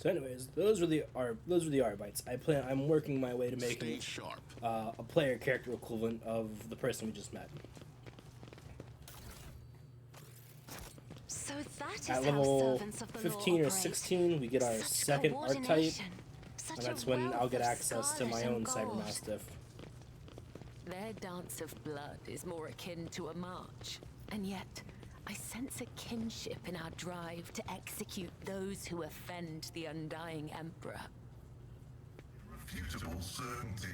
So, anyways, those were the Arbites. I'm working my way to making a player character equivalent of the person we just met. So that is At how level servants of the 15 law or 16, we get our Such second archetype, coordination, and such that's a when I'll wealth get of access to my scarlet own and gold. Cybermastiff. Their dance of blood is more akin to a march, and yet I sense a kinship in our drive to execute those who offend the undying Emperor. Irrefutable certainty.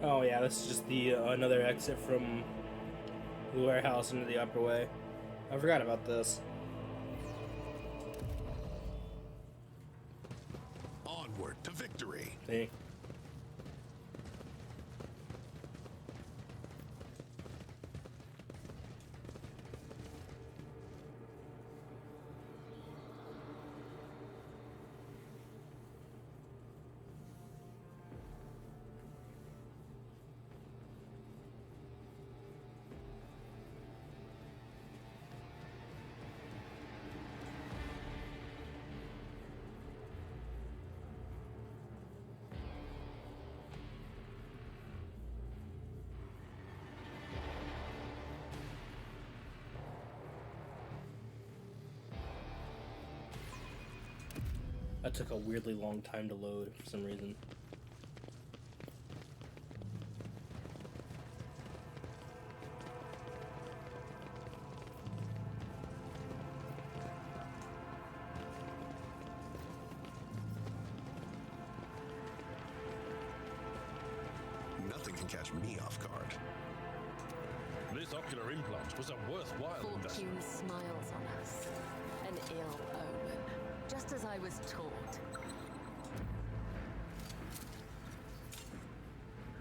Oh yeah, this is just the another exit from the warehouse into the upper way. I forgot about this. Onward to victory. See? That took a weirdly long time to load for some reason. Nothing can catch me off guard. This ocular implant was a worthwhile investment. Fortune smiles on us. An ill omen, just as I was taught.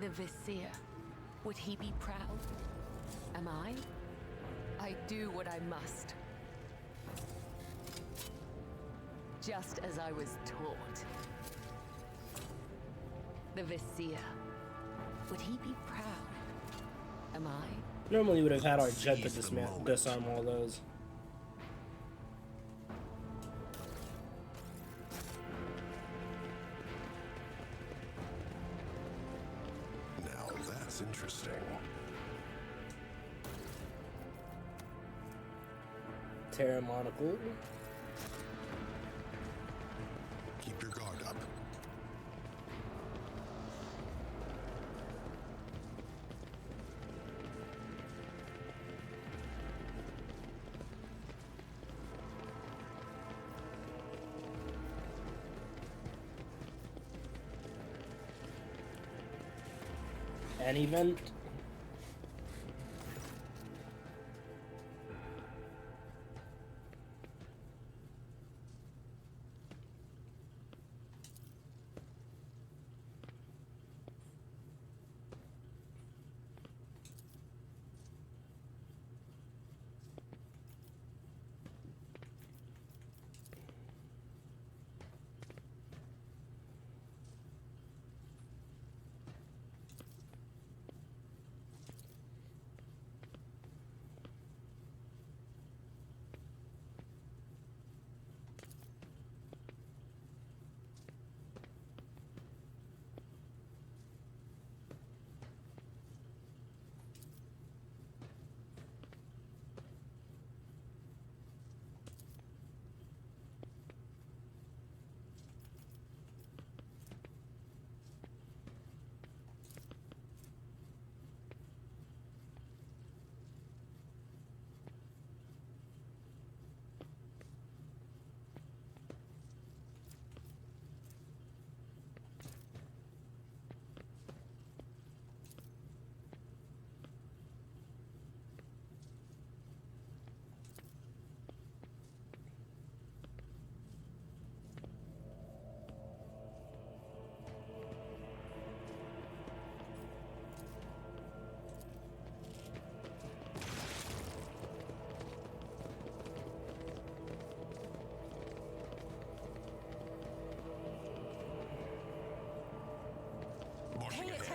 The Vizier, would he be proud? Am I? I do what I must. Just as I was taught. The Vizier, would he be proud? Am I? Normally we would have had our jet to disarm all those. Now that's interesting. Terra monocle. Keep your guard up. An event.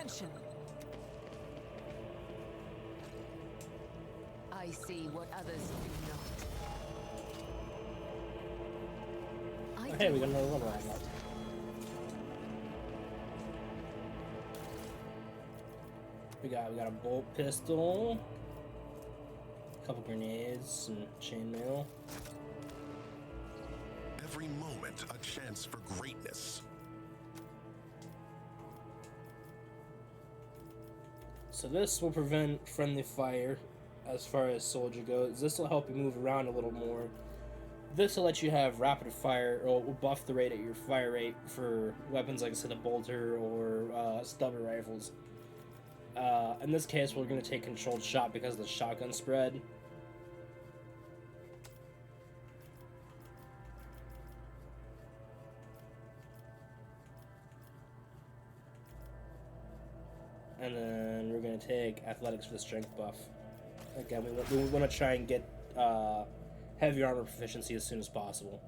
Attention! I see what others do not. Oh, hey, we got another one right now. We got a bolt pistol, a couple grenades, some chainmail. Every moment a chance for greatness. So this will prevent friendly fire as far as soldier goes. This will help you move around a little more. This will let you have rapid fire, or will buff the rate at your fire rate for weapons like I said, a bolter or stubber rifles. In this case, we're going to take controlled shot because of the shotgun spread. And then we're going to take athletics for the strength buff. Again, we want to try and get heavy armor proficiency as soon as possible.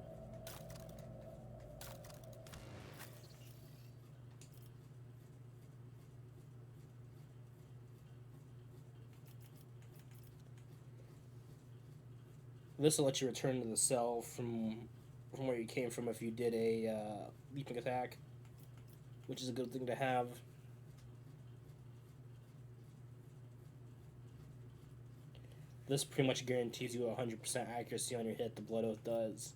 This will let you return to the cell from where you came from if you did a leaping attack, which is a good thing to have. This pretty much guarantees you 100% accuracy on your hit. The Blood Oath does.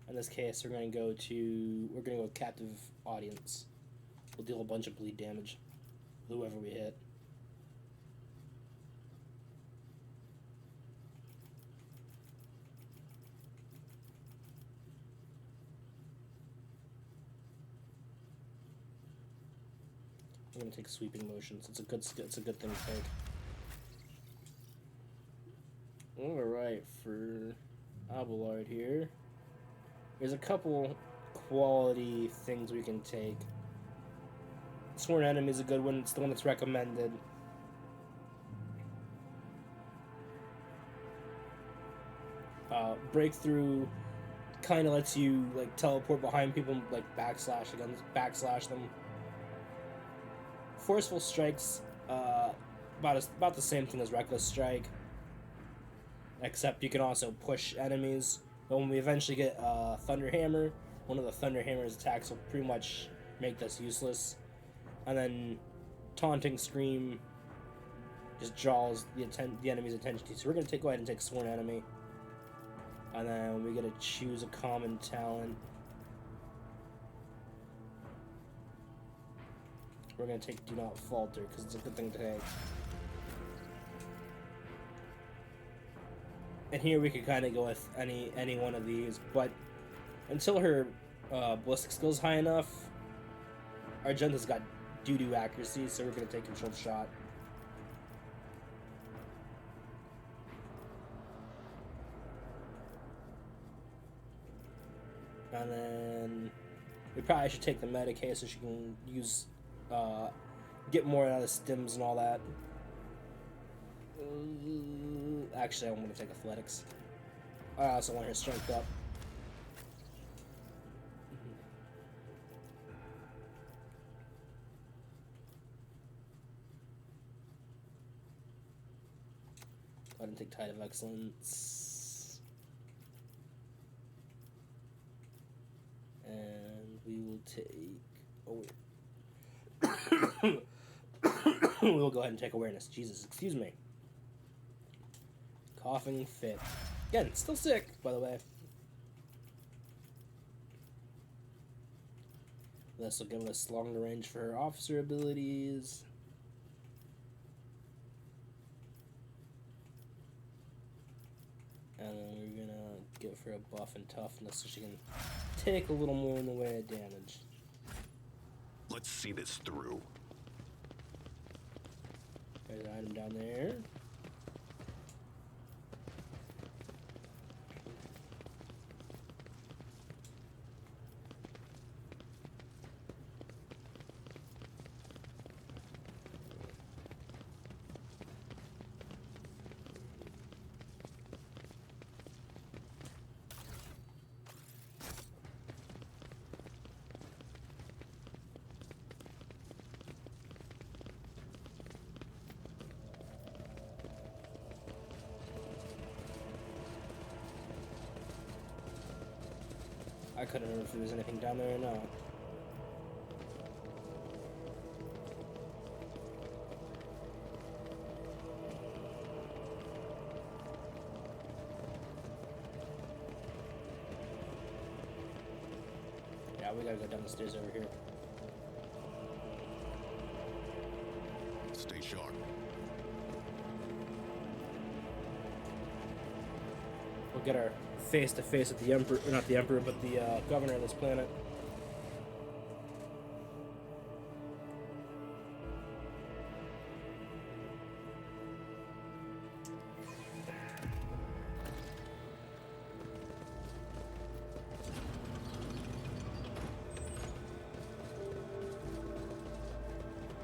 In this case, we're going to go captive audience. We'll deal a bunch of bleed damage, whoever we hit. I'm gonna take sweeping motions. It's a good thing to take. All right, for Abelard here, there's a couple quality things we can take. Sworn Enemy is a good one. It's the one that's recommended. Breakthrough kind of lets you like teleport behind people and like backslash them. Forceful Strike's about the same thing as Reckless Strike, except you can also push enemies. But when we eventually get Thunder Hammer, one of the Thunder Hammer's attacks will pretty much make this useless. And then Taunting Scream just draws the enemy's attention to you. So we're going to go ahead and take Sworn Enemy. And then we get to choose a common talent. We're going to take Do Not Falter, because it's a good thing to take. And here we could kind of go with any one of these, but until her ballistic skill's high enough, Argenta's got doo-doo accuracy, so we're going to take Controlled Shot. And then we probably should take the Medicae so she can use get more out of stims and all that. Actually, I want to take athletics. I also want her strength up. Go ahead and take Tide of Excellence. And we will take... we'll go ahead and take Awareness. Jesus, excuse me. Coughing Fit. Again, still sick, by the way. This will give us longer range for her officer abilities. And then we're gonna give her a buff in toughness so she can take a little more in the way of damage. Let's see this through. There's an item down there. couldn't remember if there was anything down there or not. Yeah, we gotta go down the stairs over here. Stay sharp. We'll get our face-to-face with the Emperor, or not the Emperor, but the governor of this planet.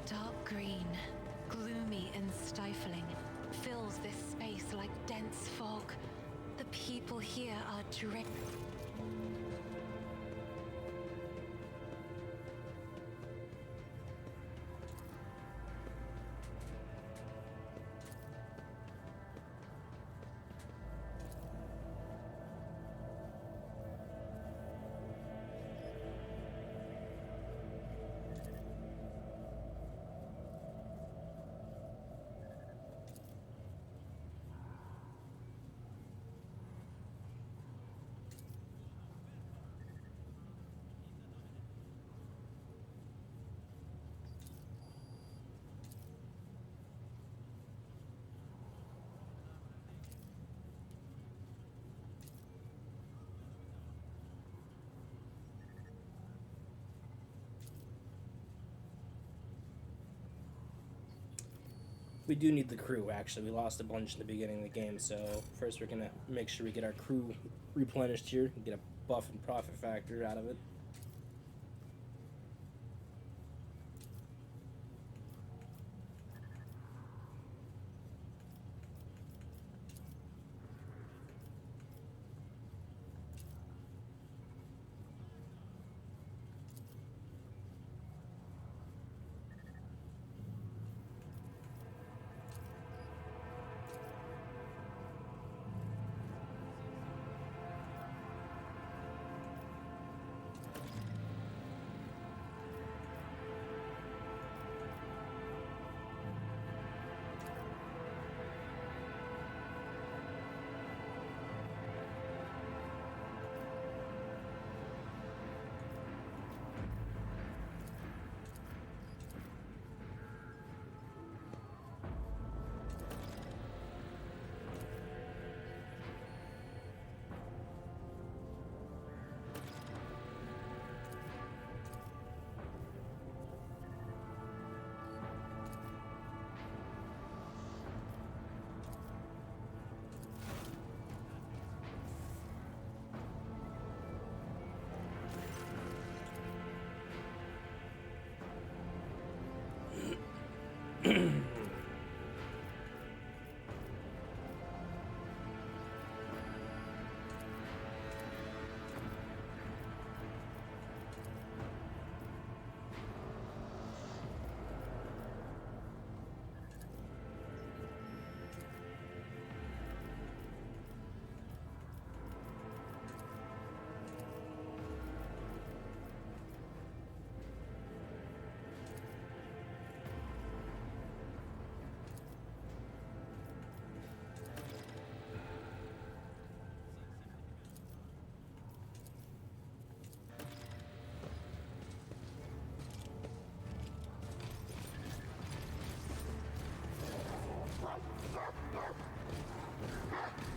Dark green, gloomy and stifling, fills this space like dense fog. The people here are dread. We do need the crew, actually. We lost a bunch in the beginning of the game, so first we're gonna make sure we get our crew replenished here and get a buff and profit factor out of it.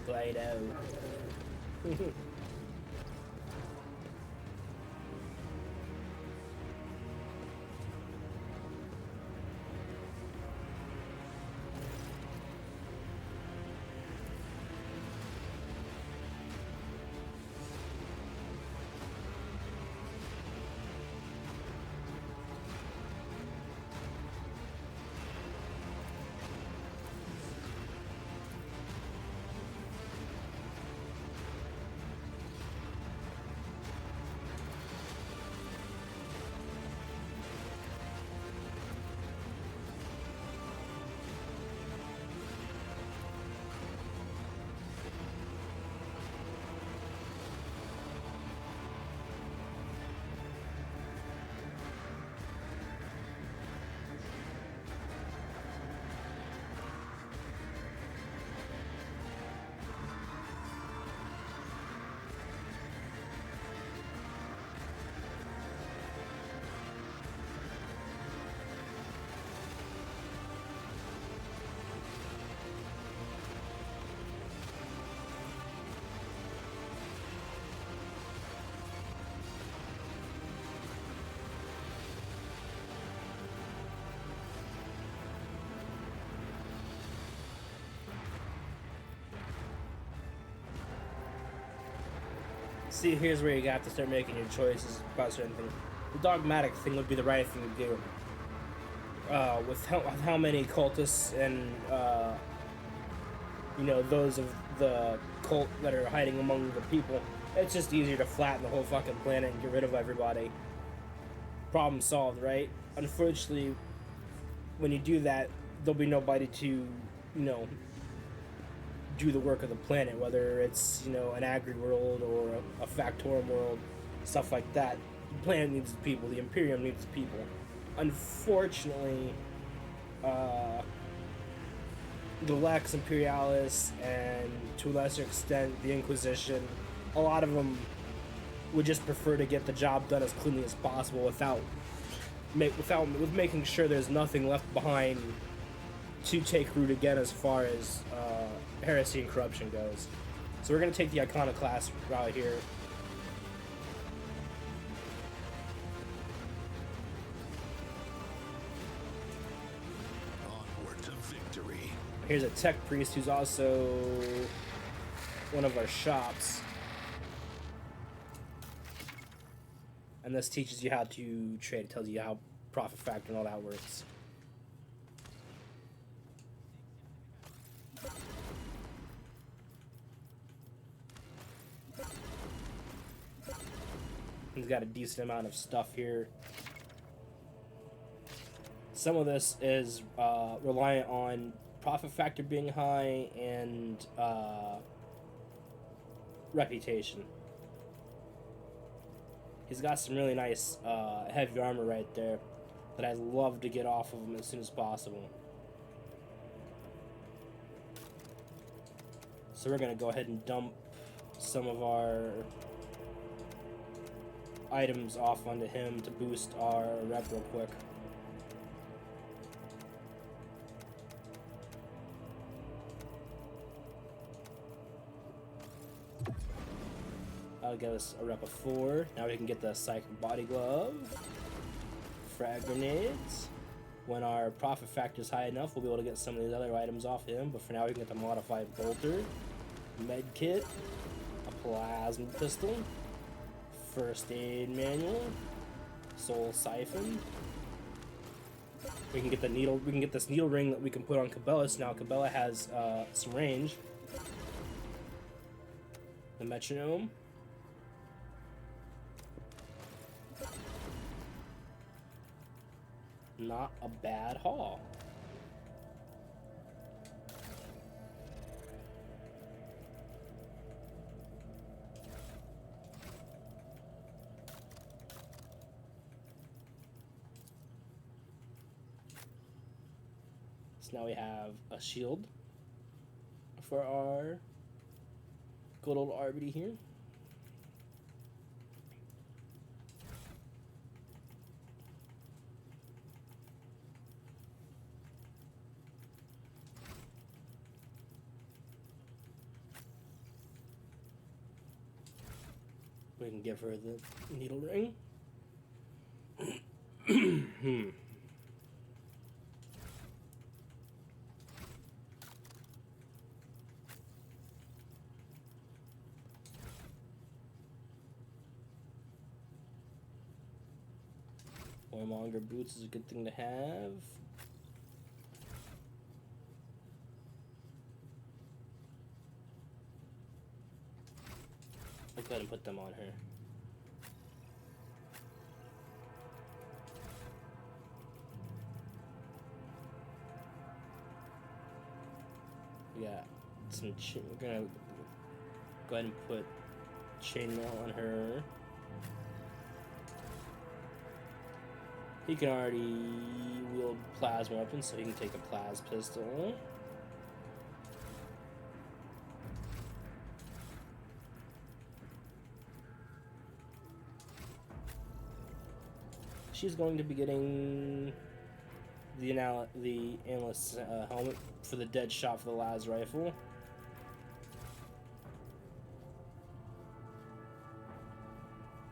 Play-Doh. See, here's where you have to start making your choices about certain things. The dogmatic thing would be the right thing to do. With how many cultists and you know, those of the cult that are hiding among the people, it's just easier to flatten the whole fucking planet and get rid of everybody. Problem solved, right? Unfortunately, when you do that, there'll be nobody to, you know, do the work of the planet, whether it's, you know, an agri world or a factorum world, stuff like that. The planet needs the people, the Imperium needs the people. Unfortunately, the Lex Imperialis and to a lesser extent the Inquisition, a lot of them would just prefer to get the job done as cleanly as possible with making sure there's nothing left behind to take root again as far as heresy and corruption goes. So we're going to take the Iconoclast route here. Onward to victory. Here's a tech priest who's also one of our shops. And this teaches you how to trade. It tells you how profit factor and all that works. He's got a decent amount of stuff here. Some of this is reliant on profit factor being high and reputation. He's got some really nice heavy armor right there that I'd love to get off of him as soon as possible. So we're going to go ahead and dump some of our items off onto him to boost our rep real quick. That'll get us a rep of 4. Now we can get the Psychic Body Glove, Frag Grenades. When our profit factor is high enough, we'll be able to get some of these other items off him, but for now we can get the Modified Bolter, Med Kit, a Plasma Pistol, First Aid Manual, Soul Siphon. We can get the needle. We can get this needle ring that we can put on Cabela. So now Cabela has some range. The Metronome. Not a bad haul. So now we have a shield for our good old RBD here. We can give her the needle ring. Longer boots is a good thing to have. I'll go ahead and put them on her. We got some we're gonna go ahead and put chainmail on her. He can already wield plasma weapons, so he can take a plas pistol. She's going to be getting the analyst's helmet for the dead shot for the las rifle.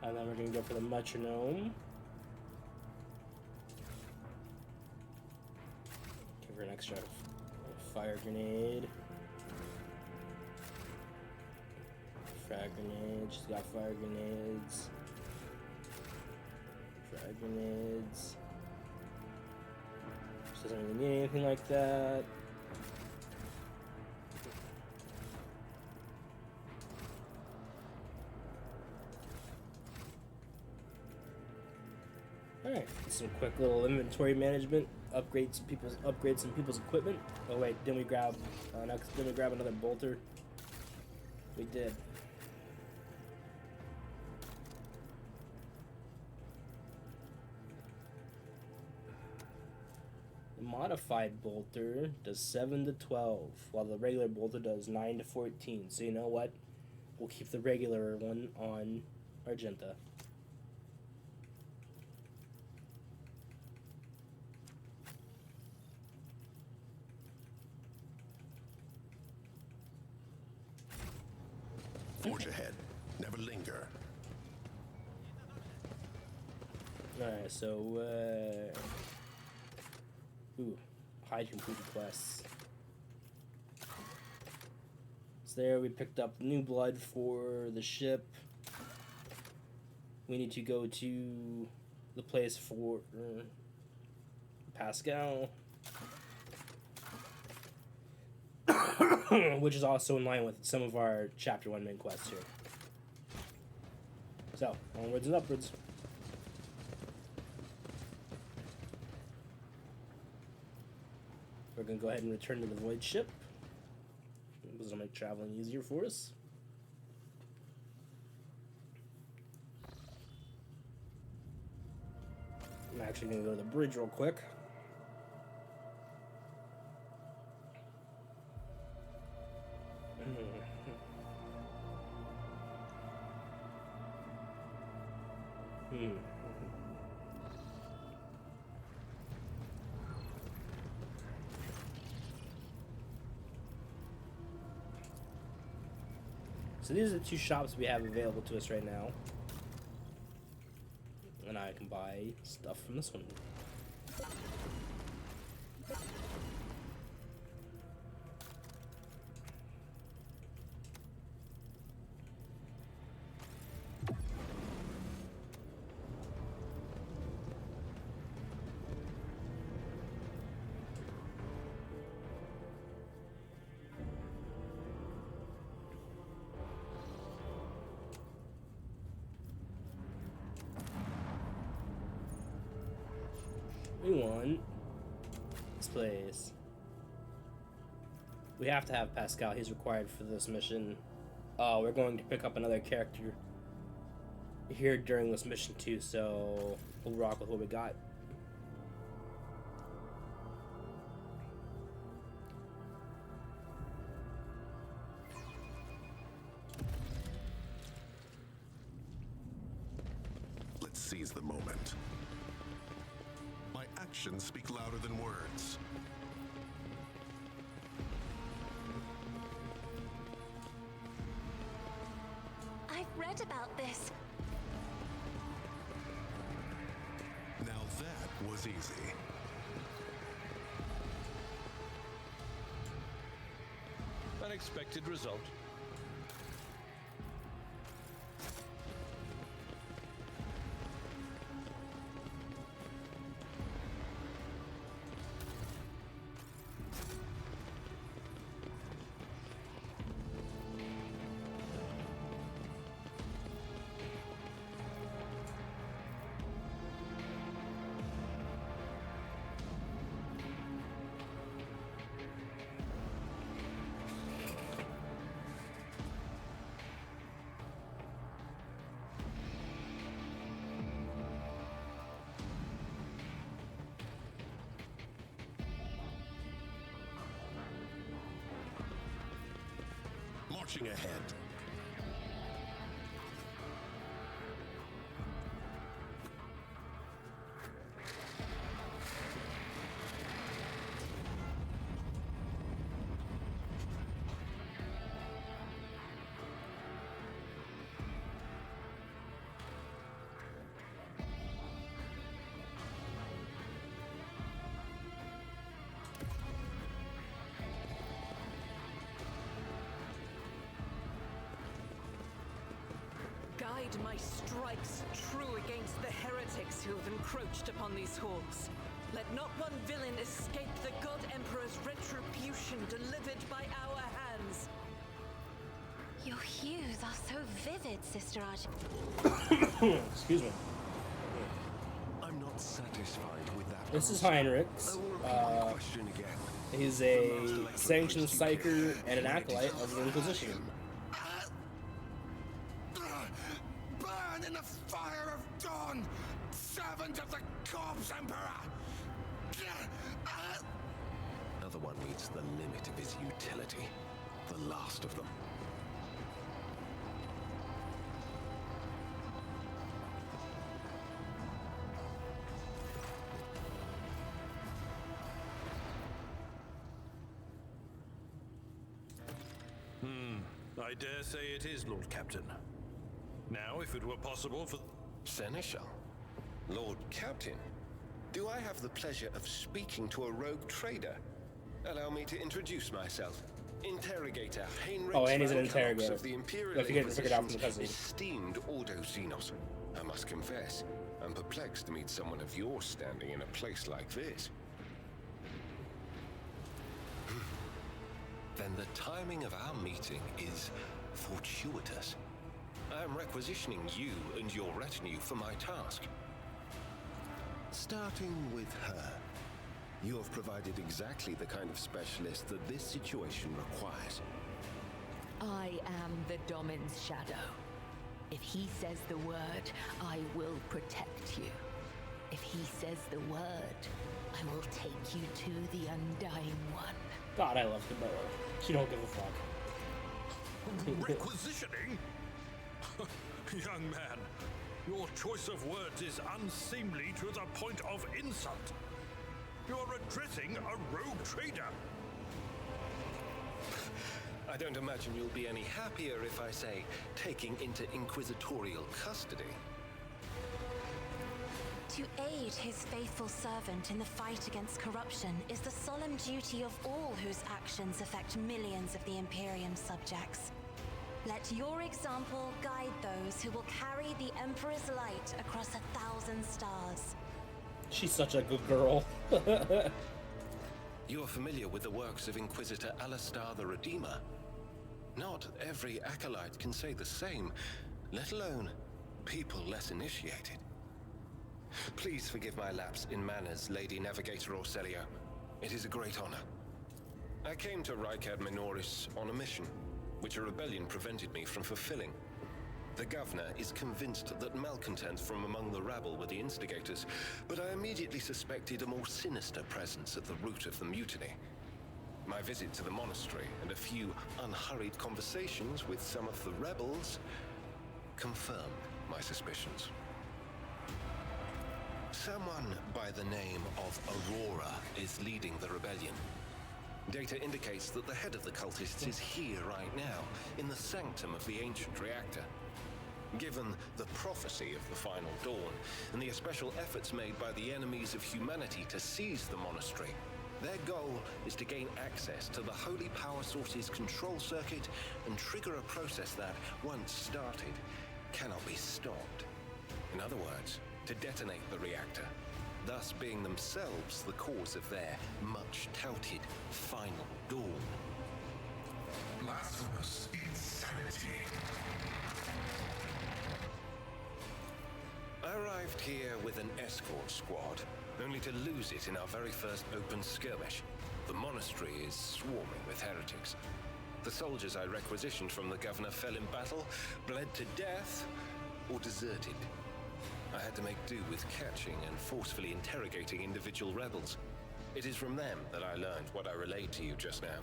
And then we're going to go for the metronome. Give her an extra fire grenade. Frag grenades. She's got fire grenades. Frag grenades. She doesn't really need anything like that. Alright, some quick little inventory management. Upgrade some people's equipment. Oh wait, didn't we grab didn't we grab another bolter? We did. The modified bolter does 7 to 12, while the regular bolter does 9 to 14. So you know what? We'll keep the regular one on Argenta. Forge ahead. Never linger. Alright, so, hide completed quests. So there we picked up new blood for the ship. We need to go to the place for Pascal. Which is also in line with some of our Chapter 1 main quests here. So, onwards and upwards. We're going to go ahead and return to the Void ship. This will make traveling easier for us. I'm actually going to go to the bridge real quick. So these are the two shops we have available to us right now. And I can buy stuff from this one. We want this place. We have to have Pascal. He's required for this mission. We're going to pick up another character here during this mission too, so we'll rock with what we got. Let's seize the moment. My actions speak louder than words. I've read about this. Now that was easy. Unexpected result. Marching ahead. guide my strikes true against the heretics who have encroached upon these halls. Let not one villain escape the God Emperor's retribution delivered by our hands. Your hues are so vivid, Sister Arch. Excuse me. I'm not satisfied with that. This is answer. Heinrichs. I will repeat my question again. He's a sanctioned psyker and an acolyte of the Inquisition. Burn in the fire of dawn, servant of the corpse emperor! Another one reached the limit of his utility. The last of them. I dare say it is, Lord Captain. Now, if it were possible for... Seneschal? Lord Captain? Do I have the pleasure of speaking to a rogue trader? Allow me to introduce myself. Interrogator Heinrich. Oh, and he's an interrogator. Of the Imperial If you get it figured out from the Inquisition's cutscene. esteemed Ordo Xenos. I must confess, I'm perplexed to meet someone of your standing in a place like this. Then the timing of our meeting is fortuitous. I am requisitioning you and your retinue for my task. Starting with her. You have provided exactly the kind of specialist that this situation requires. I am the Domin's shadow. If he says the word, I will protect you. If he says the word, I will take you to the Undying One. God, I love Camilla. She don't give a fuck. Requisitioning? Young man, your choice of words is unseemly to the point of insult. You're addressing a rogue trader. I don't imagine you'll be any happier if I say taking into inquisitorial custody. To aid his faithful servant in the fight against corruption is the solemn duty of all whose actions affect millions of the Imperium's subjects. Let your example guide those who will carry the Emperor's light across 1,000 stars. She's such a good girl. You are familiar with the works of Inquisitor Alistar the Redeemer. Not every acolyte can say the same, let alone people less initiated. Please forgive my lapse in manners, Lady Navigator Orselio. It is a great honor. I came to Rykadminoris on a mission, which a rebellion prevented me from fulfilling. The governor is convinced that malcontents from among the rabble were the instigators, but I immediately suspected a more sinister presence at the root of the mutiny. My visit to the monastery and a few unhurried conversations with some of the rebels confirmed my suspicions. Someone by the name of Aurora is leading the rebellion. Data indicates that the head of the cultists is here right now, in the sanctum of the ancient reactor. Given the prophecy of the final dawn, and the special efforts made by the enemies of humanity to seize the monastery, their goal is to gain access to the holy power source's control circuit and trigger a process that, once started, cannot be stopped. In other words, to detonate the reactor, thus being themselves the cause of their much-touted final dawn. Blasphemous insanity. I arrived here with an escort squad, only to lose it in our very first open skirmish. The monastery is swarming with heretics. The soldiers I requisitioned from the governor fell in battle, bled to death, or deserted. I had to make do with catching and forcefully interrogating individual rebels. It is from them that I learned what I relayed to you just now.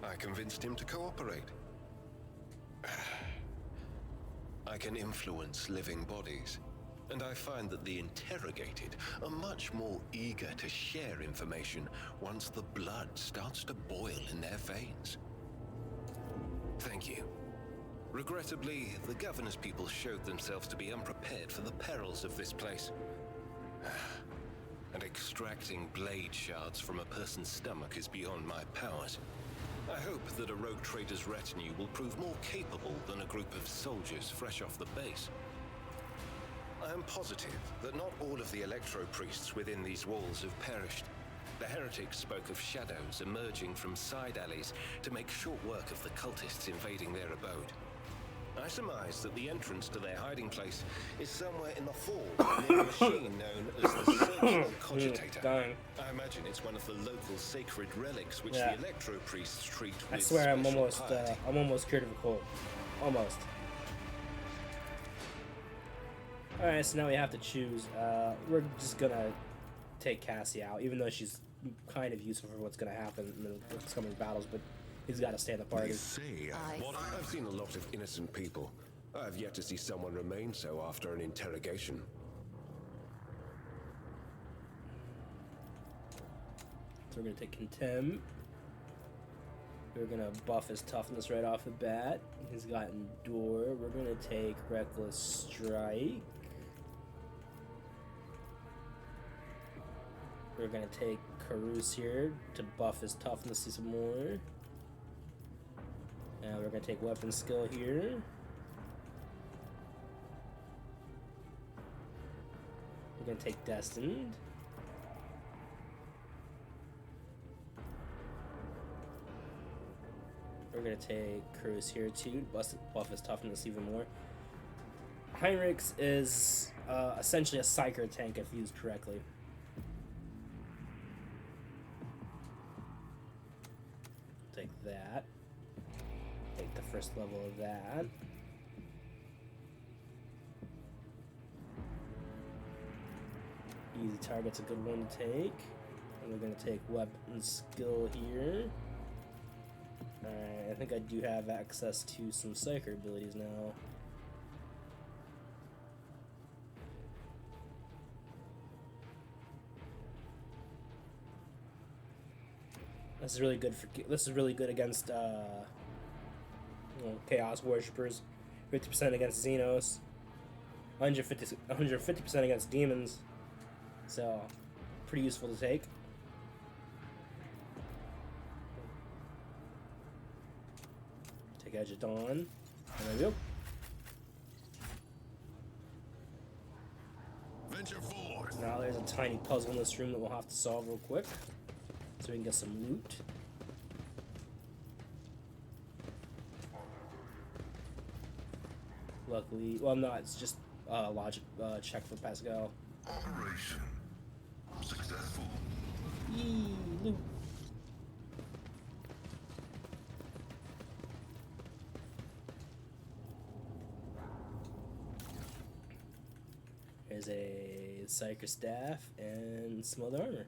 I convinced him to cooperate. I can influence living bodies, and I find that the interrogated are much more eager to share information once the blood starts to boil in their veins. Thank you. Regrettably, the governor's people showed themselves to be unprepared for the perils of this place. And extracting blade shards from a person's stomach is beyond my powers. I hope that a rogue trader's retinue will prove more capable than a group of soldiers fresh off the base. I am positive that not all of the electro-priests within these walls have perished. The heretics spoke of shadows emerging from side alleys to make short work of the cultists invading their abode. I surmise that the entrance to their hiding place is somewhere in the hall near a machine known as the Surgical Cogitator. Dang. I imagine it's one of the local sacred relics which Yeah. the electro-priests treat with I swear I'm special almost piety. cured of a cold. Almost. Alright, so now we have to choose. We're just gonna take Cassie out, even though she's kind of useful for what's gonna happen in the upcoming battles, but he's gotta stay in the They party. say I've seen a lot of innocent people. I have yet to see someone remain so after an interrogation. So we're gonna take Contempt. We're gonna buff his toughness right off the bat. He's got Endure. We're gonna take Reckless Strike. We're gonna take Karus here to buff his toughness some more. And we're gonna take Weapon Skill here. We're gonna take Destined. We're gonna take Karus here too, buff his toughness even more. Heinrichs is essentially a Psyker tank if used correctly. Take that. Take the first level of that. Easy target's a good one to take. And we're gonna take Weapon Skill here. Alright, I think I do have access to some Psyker abilities now. This is really good against Chaos Worshippers. 50% against Xenos. 150% against demons. So, pretty useful to take. Take Edge of Dawn. And there we go. venture forth. Now there's a tiny puzzle in this room that we'll have to solve real quick. So we can get some loot. Luckily, well, no, it's just logic check for Pascal. Operation successful. Yee, loot. There's a Psyker Staff and some other armor.